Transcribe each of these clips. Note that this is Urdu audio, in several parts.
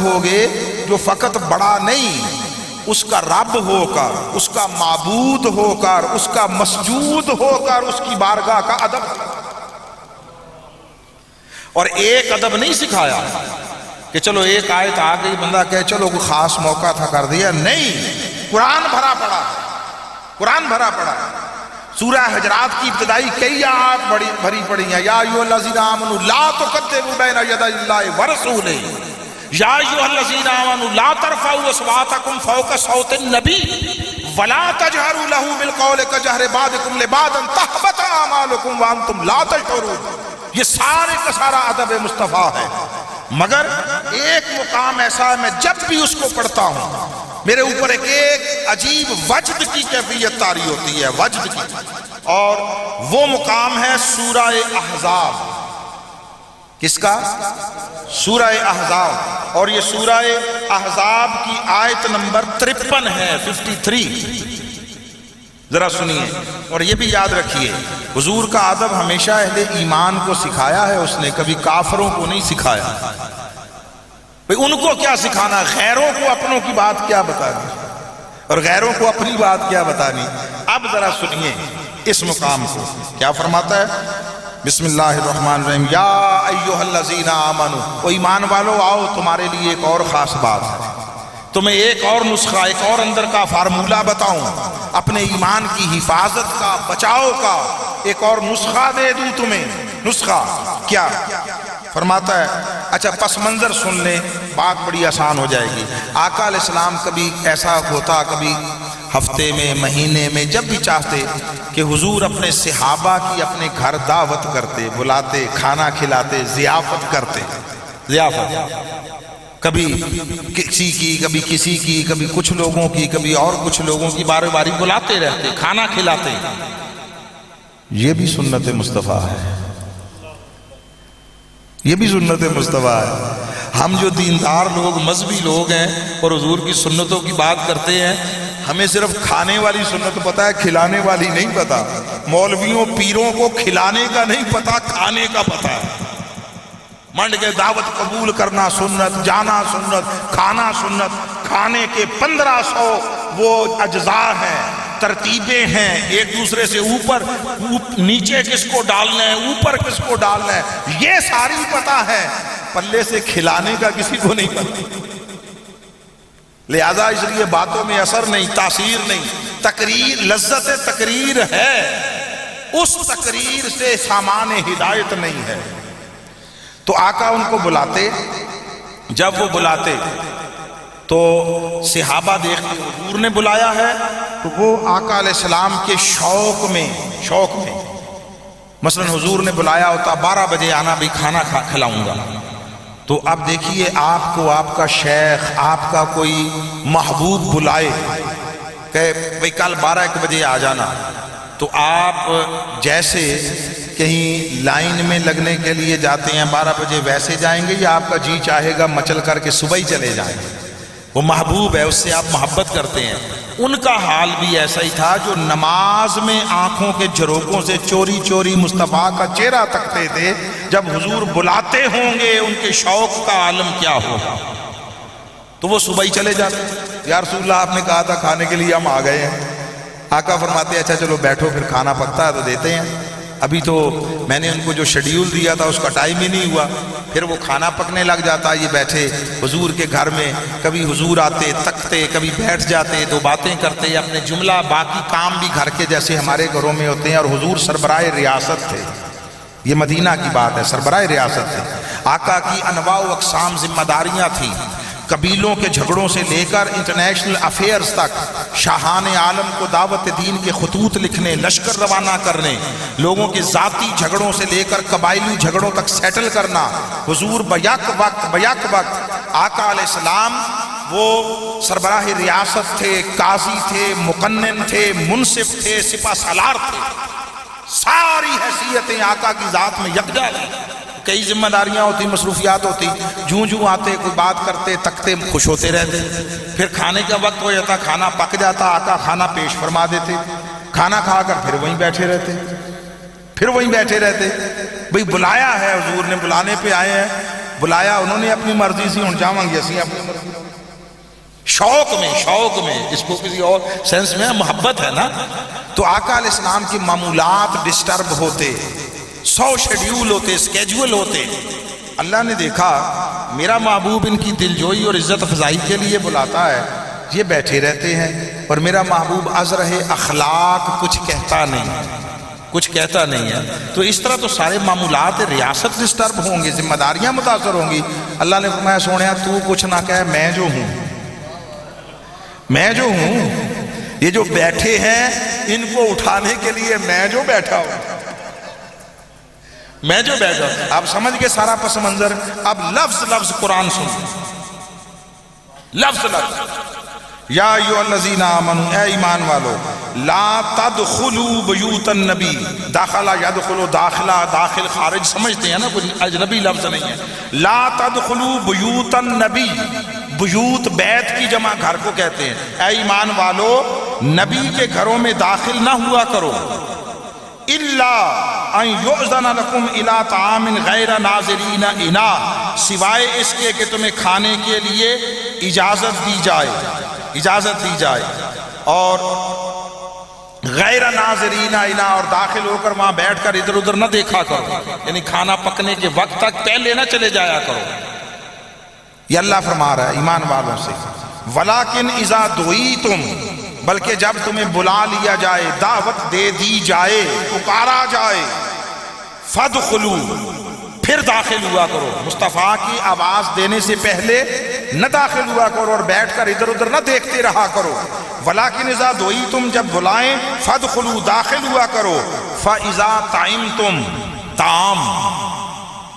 ہوگے جو فقط بڑا نہیں، اس کا رب ہو کر، اس کا معبود ہو کر، اس کا مسجود ہو کر اس کی بارگاہ کا ادب، اور ایک ادب نہیں سکھایا کہ چلو ایک آیت آ گئی بندہ کہے چلو کوئی خاص موقع تھا کر دیا، نہیں، قرآن بھرا پڑا، قرآن بھرا پڑا۔ سورہ حجرات کی ابتدائی کئی آیات بھری پڑی ہیں، یا ایھا الذین آمنوا لا تقدموا بین یدی اللہ ورسولہ، یا ایھا الذین آمنوا لا ترفعوا اصواتکم فوق صوت النبی ولا تجہروا لہ بالقول کجہر بعضکم لبعض تحبط اعمالکم وانتم لا تشعرون۔ یہ سارے کا سارا ادب مصطفیٰ ہے، مگر ایک مقام ایسا ہے میں جب بھی اس کو پڑھتا ہوں میرے اوپر ایک عجیب وجد کی کیفیت طاری ہوتی ہے، وجد کی، اور وہ مقام ہے سورہ احزاب۔ کس کا؟ سورہ احزاب، اور یہ سورہ احزاب کی آیت نمبر 53 ہے، 53۔ ذرا سنیے اور یہ بھی یاد رکھیے، حضور کا ادب ہمیشہ اہل ایمان کو سکھایا ہے، اس نے کبھی کافروں کو نہیں سکھایا۔ بھئی ان کو کیا سکھانا، غیروں کو اپنوں کی بات کیا بتانی اور غیروں کو اپنی بات کیا بتانی۔ اب ذرا سنیے اس مقام کو کیا فرماتا ہے۔ بسم اللہ الرحمن الرحیم، یا ایھا الذین آمنوا، او ایمان والو آؤ تمہارے لیے ایک اور خاص بات ہے، تمہیں ایک اور نسخہ، ایک اور اندر کا فارمولہ بتاؤں، اپنے ایمان کی حفاظت کا، بچاؤ کا ایک اور نسخہ دے دوں تمہیں۔ نسخہ کیا فرماتا ہے؟ اچھا پس منظر سن لیں، بات بڑی آسان ہو جائے گی۔ آقا علیہ السلام کبھی ایسا ہوتا، کبھی ہفتے میں، مہینے میں، جب بھی چاہتے کہ حضور اپنے صحابہ کی اپنے گھر دعوت کرتے، بلاتے، کھانا کھلاتے، ضیافت کرتے، ضیافت کبھی کسی کی، کبھی کسی کی، کبھی کچھ لوگوں کی، کبھی اور کچھ لوگوں کی، بار باری بلاتے رہتے، کھانا کھلاتے۔ یہ بھی سنت مصطفیٰ ہے، یہ بھی سنت مصطفیٰ ہے۔ ہم جو دیندار لوگ، مذہبی لوگ ہیں اور حضور کی سنتوں کی بات کرتے ہیں، ہمیں صرف کھانے والی سنت پتہ ہے، کھلانے والی نہیں پتہ۔ مولویوں پیروں کو کھلانے کا نہیں پتہ، کھانے کا پتہ ہے۔ منڈ کے دعوت قبول کرنا سنت، جانا سنت، کھانا سنت، کھانے کے 1500 وہ اجزاء ہیں، ترتیبیں ہیں، ایک دوسرے سے اوپر نیچے کس کو ڈالنا ہے، اوپر کس کو ڈالنا ہے، یہ ساری پتہ ہے، پلے سے کھلانے کا کسی کو نہیں پتہ۔ لہذا اس لیے باتوں میں اثر نہیں، تاثیر نہیں، تقریر، لذت تقریر ہے، اس تقریر سے سامان ہدایت نہیں ہے۔ تو آقا ان کو بلاتے، جب وہ بلاتے تو صحابہ دیکھتے حضور نے بلایا ہے تو وہ آقا علیہ السلام کے شوق میں مثلا حضور نے بلایا ہوتا 12 بجے آنا بھی کھانا کھلاؤں گا، تو اب دیکھیے آپ کو آپ کا شیخ، آپ کا کوئی محبوب بلائے کہ بھئی کل 12-1 بجے آ جانا، تو آپ جیسے کہیں لائن میں لگنے کے لیے جاتے ہیں 12 بجے ویسے جائیں گے، یا آپ کا جی چاہے گا مچل کر کے صبح ہی چلے جائیں گے؟ وہ محبوب ہے، اس سے آپ محبت کرتے ہیں۔ ان کا حال بھی ایسا ہی تھا، جو نماز میں آنکھوں کے جھروکوں سے چوری چوری مصطفیٰ کا چہرہ تکتے تھے، جب حضور بلاتے ہوں گے ان کے شوق کا عالم کیا ہوگا۔ تو وہ صبح ہی چلے جاتے، یا رسول اللہ آپ نے کہا تھا کھانے کے لیے، ہم آ گئے ہیں۔ آقا فرماتے اچھا چلو بیٹھو، پھر کھانا پکتا ہے تو دیتے ہیں، ابھی تو میں نے ان کو جو شیڈیول دیا تھا اس کا ٹائم ہی نہیں ہوا۔ پھر وہ کھانا پکنے لگ جاتا، یہ بیٹھے حضور کے گھر میں، کبھی حضور آتے تکتے، کبھی بیٹھ جاتے، دو باتیں کرتے، اپنے جملہ باقی کام بھی گھر کے جیسے ہمارے گھروں میں ہوتے ہیں۔ اور حضور سربراہ ریاست تھے، یہ مدینہ کی بات ہے، سربراہ ریاست تھے۔ آقا کی انواع و اقسام ذمہ داریاں تھیں، قبیلوں کے جھگڑوں سے لے کر انٹرنیشنل افیئرز تک، شاہان عالم کو دعوت دین کے خطوط لکھنے، لشکر روانہ کرنے، لوگوں کے ذاتی جھگڑوں سے لے کر قبائلی جھگڑوں تک سیٹل کرنا۔ حضور بیک وقت آقا علیہ السلام وہ سربراہ ریاست تھے، قاضی تھے، مقنن تھے، منصف تھے، سپہ سالار تھے، ساری حیثیتیں آقا کی ذات میں یکجا تھیں۔ کئی ذمہ داریاں ہوتی، مصروفیات ہوتی، جوں آتے کوئی بات کرتے تکتے خوش ہوتے رہتے۔ پھر کھانے کا وقت ہو جاتا، کھانا پک جاتا، آقا کھانا پیش فرما دیتے، کھانا کھا کر پھر وہیں بیٹھے رہتے۔ بھئی بلایا ہے حضور نے، بلانے پہ آئے ہیں، بلایا انہوں نے اپنی مرضی سے، ہن جاواں گے اسی اپنی مرضی، شوق میں اس کو کسی اور سینس میں محبت ہے نا۔ تو آقا علیہ السلام کی معمولات ڈسٹرب ہوتے، 100 شیڈیول ہوتے، اسکیجول ہوتے۔ اللہ نے دیکھا میرا محبوب ان کی دلجوئی اور عزت افزائی کے لیے بلاتا ہے، یہ بیٹھے رہتے ہیں، اور میرا محبوب ازرہ اخلاق کچھ کہتا نہیں ہے، تو اس طرح تو سارے معمولات ریاست ڈسٹرب ہوں گے، ذمہ داریاں متاثر ہوں گی۔ اللہ نے فرمایا سونیا تو کچھ نہ کہے، میں جو ہوں یہ جو بیٹھے ہیں ان کو اٹھانے کے لیے میں جو بیٹھا ہوں، آپ سمجھ گئے سارا پس منظر۔ اب لفظ قرآن سن، لفظ یا ایھا الذین آمنوا، اے ایمان والو، لا تدخلوا بیوت النبی، داخلہ یدخلو، داخل خارج سمجھتے ہیں نا، کوئی اجنبی لفظ نہیں ہے۔ لا تدخلوا بیوت النبی، بیوت بیت کی جمع گھر کو کہتے ہیں۔ اے ایمان والو نبی کے گھروں میں داخل نہ ہوا کرو، الا ان یؤذن لکم الی طعام غیر ناظرین اناہ، سوائے اس کے کہ تمہیں کھانے کے لیے اجازت دی جائے، اور غیر ناظرین اناہ، اور داخل ہو کر وہاں بیٹھ کر ادھر ادھر نہ دیکھا کرو، یعنی کھانا پکنے کے وقت تک پہلے نہ چلے جایا کرو۔ یہ اللہ فرما رہا ہے ایمان والوں سے۔ ولیکن اذا دعیتم، بلکہ جب تمہیں بلا لیا جائے، دعوت دے دی جائے، پکارا جائے، فادخلوا، پھر داخل ہوا کرو۔ مصطفیٰ کی آواز دینے سے پہلے نہ داخل ہوا کرو اور بیٹھ کر ادھر ادھر نہ دیکھتے رہا کرو۔ ولیکن اذا دعیتم، جب بلائیں، فادخلوا، داخل ہوا کرو۔ فاذا طعمتم، طعام،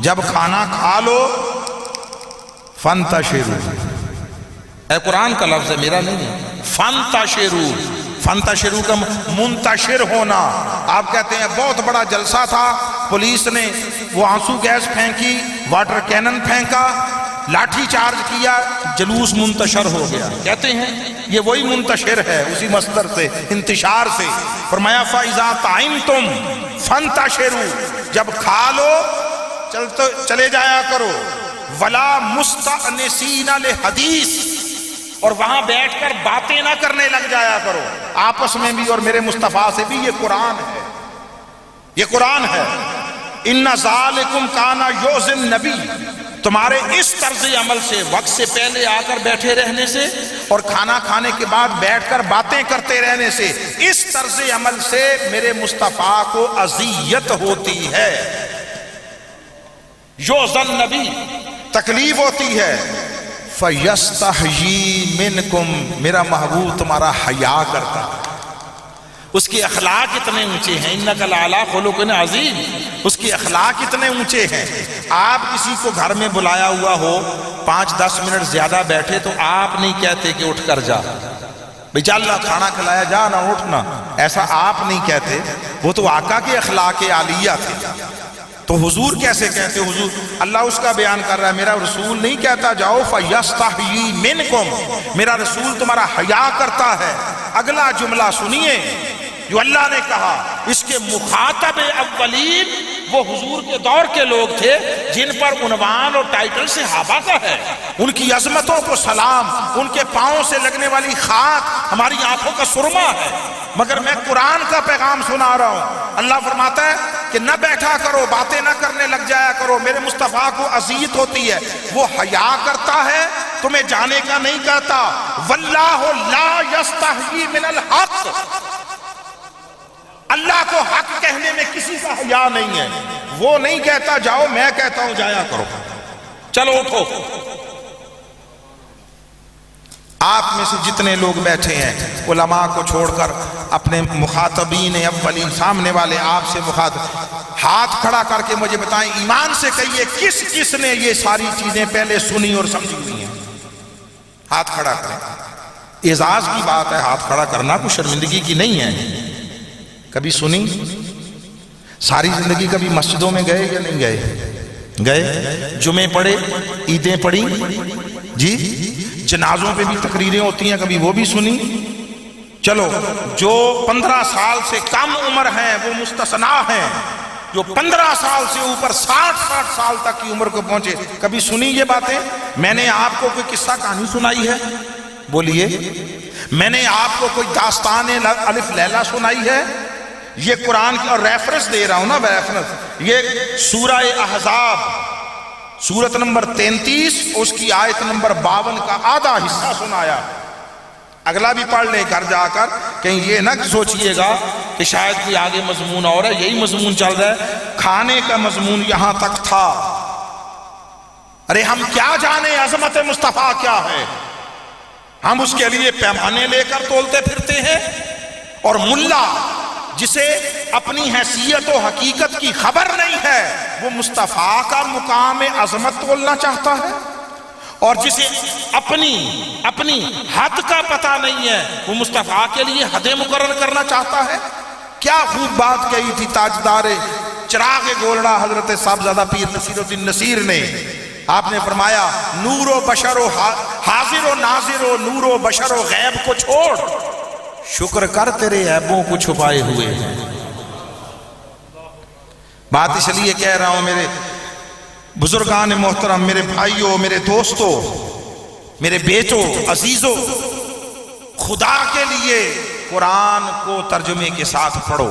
جب کھانا کھا لو، فانتشروا، اے قرآن کا لفظ ہے میرا نہیں ہے، فانتشروا کا منتشر ہونا۔ آپ کہتے ہیں بہت بڑا جلسہ تھا، پولیس نے وہ آنسو گیس پھینکی، واٹر کینن پھینکا، لاٹھی چارج کیا، جلوس منتشر ہو گیا۔ کہتے ہیں یہ وہی منتشر ہے، اسی مصدر سے، انتشار سے۔ فرمایا فَإِذَا طَعِمْتُمْ فَانتَشِرُوا، جب کھا لو چلے جایا کرو۔ وَلَا مُسْتَأْنِسِينَ لِحَدِيث، اور وہاں بیٹھ کر باتیں نہ کرنے لگ جایا کرو آپس میں بھی اور میرے مصطفیٰ سے بھی۔ یہ قرآن ہے۔ اِنَّ ذَلِكُمْ كَانَ يُؤْذِي النَّبِيَّ، تمہارے اس طرز عمل سے، وقت سے پہلے آ کر بیٹھے رہنے سے اور کھانا کھانے کے بعد بیٹھ کر باتیں کرتے رہنے سے، اس طرز عمل سے میرے مصطفیٰ کو اذیت ہوتی ہے۔ یؤذی النبی، تکلیف ہوتی ہے۔ فَيَسْتَحْيِي مِنْكُمْ، میرا محبوب تمہارا حیا کرتا ہے۔ اس کے اخلاق اتنے اونچے ہیں، اِنَّكَ لَعَلَىٰ خُلُقٍ عَظِيمٍ، اس کے اخلاق اتنے اونچے ہیں۔ آپ کسی کو گھر میں بلایا ہوا ہو، 5-10 منٹ زیادہ بیٹھے تو آپ نہیں کہتے کہ اٹھ کر جا، بھئی چل کھانا کھلایا جا نہ اٹھنا، ایسا آپ نہیں کہتے۔ وہ تو آقا کے اخلاق عالیہ تھے، تو حضور کیسے کہتے؟ حضور اللہ اس کا بیان کر رہا ہے، میرا رسول نہیں کہتا جاؤ فَيَسْتَحْيِي مِنْكُمْ، میرا رسول تمہارا حیا کرتا ہے۔ اگلا جملہ سنیے جو اللہ نے کہا، اس کے مخاطب اولین وہ حضور کے دور کے لوگ تھے جن پر عنوان اور ٹائٹل صحابہ کا ہے۔ ان کی عظمتوں کو سلام، ان کے پاؤں سے لگنے والی خاک ہماری آنکھوں کا سرما ہے، مگر میں قرآن کا پیغام سنا رہا ہوں۔ اللہ فرماتا ہے کہ نہ بیٹھا کرو، باتیں نہ کرنے لگ جایا کرو، میرے مصطفیٰ کو اذیت ہوتی ہے۔ وہ حیا کرتا ہے، تمہیں جانے کا نہیں کہتا۔ واللہ لا یستحیی من الحق، اللہ کو حق کہنے میں کسی کا حیا نہیں ہے۔ وہ نہیں کہتا جاؤ، میں کہتا ہوں جایا کرو، چلو اٹھو۔ آپ میں سے جتنے لوگ بیٹھے ہیں علماء کو چھوڑ کر اپنے مخاطبین اولین سامنے والے آپ سے مخاطب، ہاتھ کھڑا کر کے مجھے بتائیں، ایمان سے کہیے کس کس نے یہ ساری چیزیں پہلے سنی اور سمجھی ہوئی ہیں؟ ہاتھ کھڑا کریں۔ اعزاز کی بات ہے ہاتھ کھڑا کرنا، کوئی شرمندگی کی نہیں ہے۔ کبھی سنی؟ ساری زندگی کبھی مسجدوں میں گئے یا نہیں گئے؟ جمعے پڑھے، عیدیں پڑھی، جی جنازوں پہ بھی تقریریں ہوتی ہیں، کبھی وہ بھی سنی؟ چلو جو 15 سال سے کم عمر ہیں وہ مستثنا ہیں، جو 15 سال سے اوپر 60 سال تک کی عمر کو پہنچے. کبھی سنی یہ باتیں؟ میں نے آپ کو کوئی قصہ کہانی سنائی ہے؟ بولیے. میں نے آپ کو کوئی داستان الف لیلا سنائی ہے؟ یہ قرآن کی، اور ریفرنس دے رہا ہوں نا، ریفرنس. یہ سورہ احزاب سورت نمبر 33 اس کی آیت نمبر 52 کا آدھا حصہ سنایا. اگلا بھی پڑھ لیں گھر جا کر، کہیں یہ نہ سوچئے گا کہ شاید کوئی آگے مضمون اور ہے. یہی مضمون چل رہا ہے. کھانے کا مضمون یہاں تک تھا. ارے ہم کیا جانے عظمت مصطفیٰ کیا ہے؟ ہم اس کے لیے پیمانے لے کر تولتے پھرتے ہیں. اور ملا جسے اپنی حیثیت و حقیقت کی خبر نہیں ہے، وہ مصطفیٰ کا مقام عظمت تولنا چاہتا ہے. اور جسے اپنی حد کا پتہ نہیں ہے، وہ مصطفیٰ کے لیے حدیں مقرر کرنا چاہتا ہے. کیا خوب بات کہی تھی تاجدار چراغ گولڑا حضرت صاحبزادہ پیر نصیر الدین نصیر نے. آپ نے فرمایا نور و بشر و حاضر و ناظر و نور و بشر و غیب کو چھوڑ، شکر کر تیرے عیبوں کو چھپائے ہوئے ہیں. بات اس لیے کہہ رہا ہوں میرے بزرگان محترم، میرے بھائیوں، میرے دوستوں، میرے بیٹوں، عزیزوں، خدا کے لیے قرآن کو ترجمے کے ساتھ پڑھو.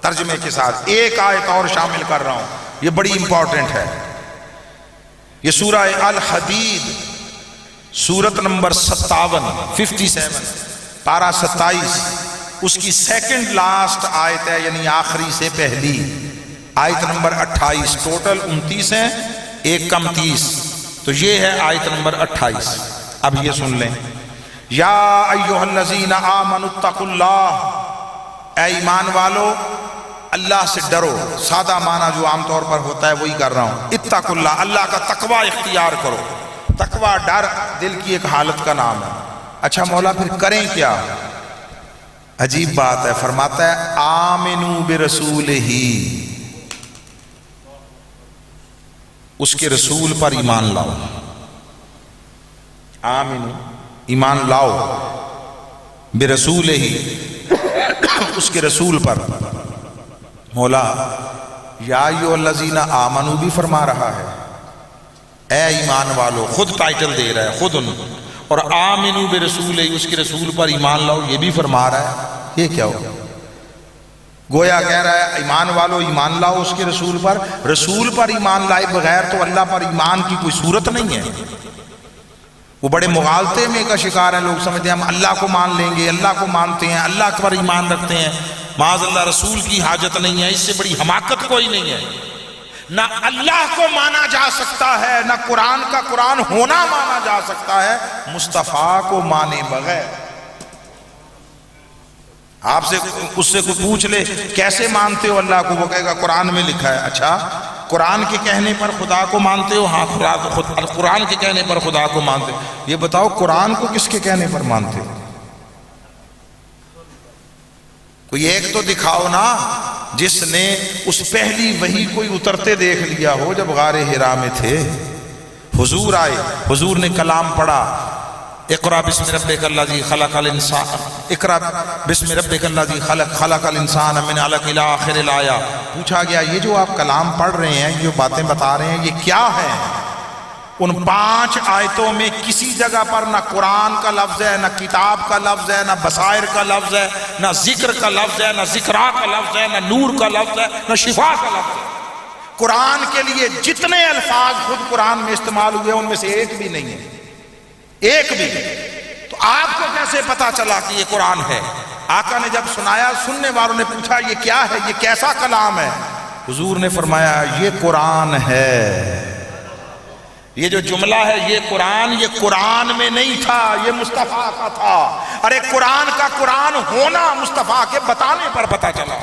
ترجمے کے ساتھ ایک آیت اور شامل کر رہا ہوں، یہ بڑی امپورٹنٹ ہے. یہ سورہ الحدید سورت نمبر 57 پارہ 27 اس کی سیکنڈ لاسٹ آیت ہے، یعنی آخری سے پہلی آیت نمبر 28. ٹوٹل 29 ہیں، ایک کم 30، تو یہ ہے آیت نمبر 28. اب یہ سن لیں. یا ایھا الذین آمنوا اتقوا اللہ، اے ایمان والو اللہ سے ڈرو. سادہ معنی جو عام طور پر ہوتا ہے وہی کر رہا ہوں. اتقوا اللہ، اللہ کا تقوی اختیار کرو. تقوی ڈر دل کی ایک حالت کا نام ہے. اچھا مولا پھر کریں کیا؟ عجیب بات ہے. فرماتا ہے آمنوا برسولہ، اس کے رسول پر ایمان لاؤ. آمنوا، ایمان لاؤ، برسولہ، اس کے رسول پر. مولا یا ایھا الذین آمنوا بھی فرما رہا ہے، اے ایمان والو، خود ٹائٹل دے رہا ہے خود ان. اور آمنوا برسولہ، اس کے رسول پر ایمان لاؤ، یہ بھی فرما رہا ہے. یہ کیا ہو؟ گویا کہہ رہا ہے ایمان والو ایمان لاؤ اس کے رسول پر. رسول پر ایمان لائے بغیر تو اللہ پر ایمان کی کوئی صورت نہیں ہے. وہ بڑے مغالطے میں کا شکار ہیں. لوگ سمجھتے ہیں ہم اللہ کو مان لیں گے، اللہ کو مانتے ہیں، اللہ پر ایمان رکھتے ہیں، معاذ اللہ رسول کی حاجت نہیں ہے. اس سے بڑی حماقت کوئی نہیں ہے. نہ اللہ کو مانا جا سکتا ہے، نہ قرآن کا قرآن ہونا مانا جا سکتا ہے مصطفیٰ کو مانے بغیر. آپ سے اس سے کوئی پوچھ لے کیسے مانتے ہو اللہ کو، وہ کہے گا قرآن میں لکھا ہے. اچھا قرآن کے کہنے پر خدا کو مانتے ہو؟ ہاں قرآن کے کہنے پر خدا کو مانتے ہو. یہ بتاؤ قرآن کو کس کے کہنے پر مانتے ہو؟ کوئی ایک تو دکھاؤ نا جس نے اس پہلی وحی کوئی اترتے دیکھ لیا ہو جب غار حرا میں تھے. حضور آئے، حضور نے کلام پڑھا، اقرا بسم ربک الذی خلق الانسان، اقرا بسم ربک الذی خلق الانسان من علق الی آخر الآیہ. پوچھا گیا یہ جو آپ کلام پڑھ رہے ہیں، یہ باتیں بتا رہے ہیں، یہ کیا ہے؟ ان 5 آیتوں میں کسی جگہ پر نہ قرآن کا لفظ ہے، نہ کتاب کا لفظ ہے، نہ بصائر کا لفظ ہے، نہ ذکر کا لفظ ہے، نہ ذکرا کا لفظ ہے، نہ نور کا لفظ ہے، نہ شفا کا لفظ ہے. قرآن کے لیے جتنے الفاظ خود قرآن میں استعمال ہوئے ان میں سے ایک بھی نہیں ہے، ایک بھی. تو آپ کو کیسے پتا چلا کہ یہ قرآن ہے؟ آقا نے جب سنایا، سننے والوں نے پوچھا یہ کیا ہے، یہ کیسا کلام ہے؟ حضور نے فرمایا یہ قرآن ہے. یہ جو جملہ ہے یہ قرآن میں نہیں تھا، یہ مصطفیٰ کا تھا. ارے قرآن کا قرآن ہونا مصطفیٰ کے بتانے پر پتا چلا.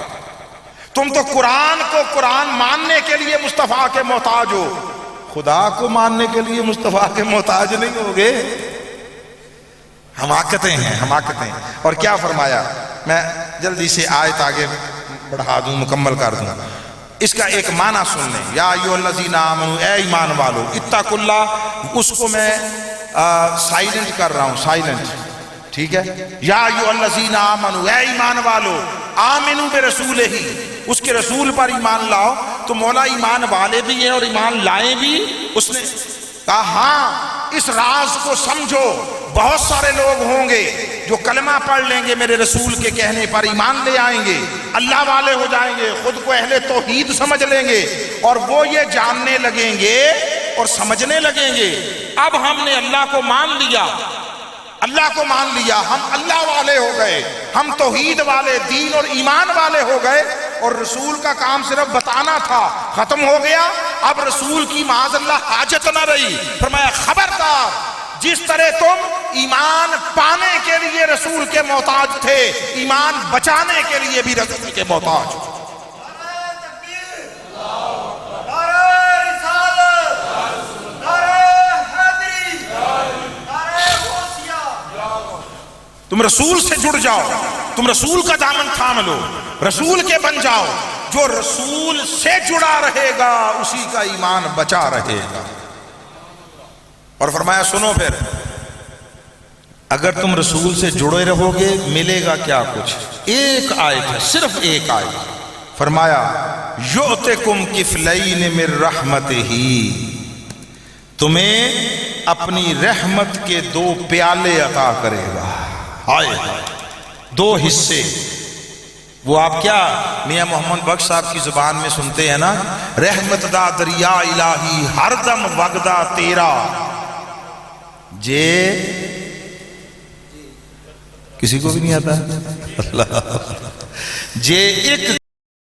تم تو قرآن کو قرآن ماننے کے لیے مصطفیٰ کے محتاج ہو، خدا کو ماننے کے لیے مصطفیٰ کے محتاج نہیں ہوگے. حماقتیں ہیں، حماقتیں. اور کیا فرمایا؟ میں جلدی سے آیت آگے بڑھا دوں، مکمل کر دوں. اس کا ایک معنی سن لیں. یا ایھا الذین آمنوا، اے ایمان والو، اتقوا اللہ، اس کو میں سائلنٹ کر رہا ہوں، سائلنٹ، ٹھیک ہے. یا ایھا الذین آمنوا، اے ایمان والو، آمنو برسول ہی، اس کے رسول پر ایمان لاؤ۔ تو مولا ایمان والے بھی ہیں اور ایمان لائے بھی۔ اس نے کہا ہاں اس راز کو سمجھو، بہت سارے لوگ ہوں گے جو کلمہ پڑھ لیں گے، میرے رسول کے کہنے پر ایمان لے آئیں گے، اللہ والے ہو جائیں گے، خود کو اہل توحید سمجھ لیں گے، اور وہ یہ جاننے لگیں گے اور سمجھنے لگیں گے اب ہم نے اللہ کو مان لیا، اللہ کو مان لیا، ہم اللہ والے ہو گئے، ہم توحید والے، دین اور ایمان والے ہو گئے، اور رسول کا کام صرف بتانا تھا، ختم ہو گیا۔ اب رسول کی معاذ اللہ حاجت نہ رہی۔ فرمایا خبردار، جس طرح تم ایمان پانے کے لیے رسول کے محتاج تھے، ایمان بچانے کے لیے بھی رسول کے محتاج ہو۔ تم رسول سے جڑ جاؤ، تم رسول کا دامن تھام لو، رسول کے بن جاؤ۔ جو رسول سے جڑا رہے گا اسی کا ایمان بچا رہے گا۔ اور فرمایا سنو پھر، اگر تم رسول سے جڑے رہو گے ملے گا کیا کچھ؟ ایک آیت ہے، صرف ایک آیت۔ فرمایا یؤتکم کفلین من رحمتہ، تمہیں اپنی رحمت کے 2 پیالے عطا کرے گا۔ آئے 2 حصے، وہ آپ کیا میاں محمد بخش صاحب کی زبان میں سنتے ہیں نا، رحمت دا دریا الہی ہر دم وگدا تیرا، جے کسی کو بھی نہیں آتا، اللہ جے ایک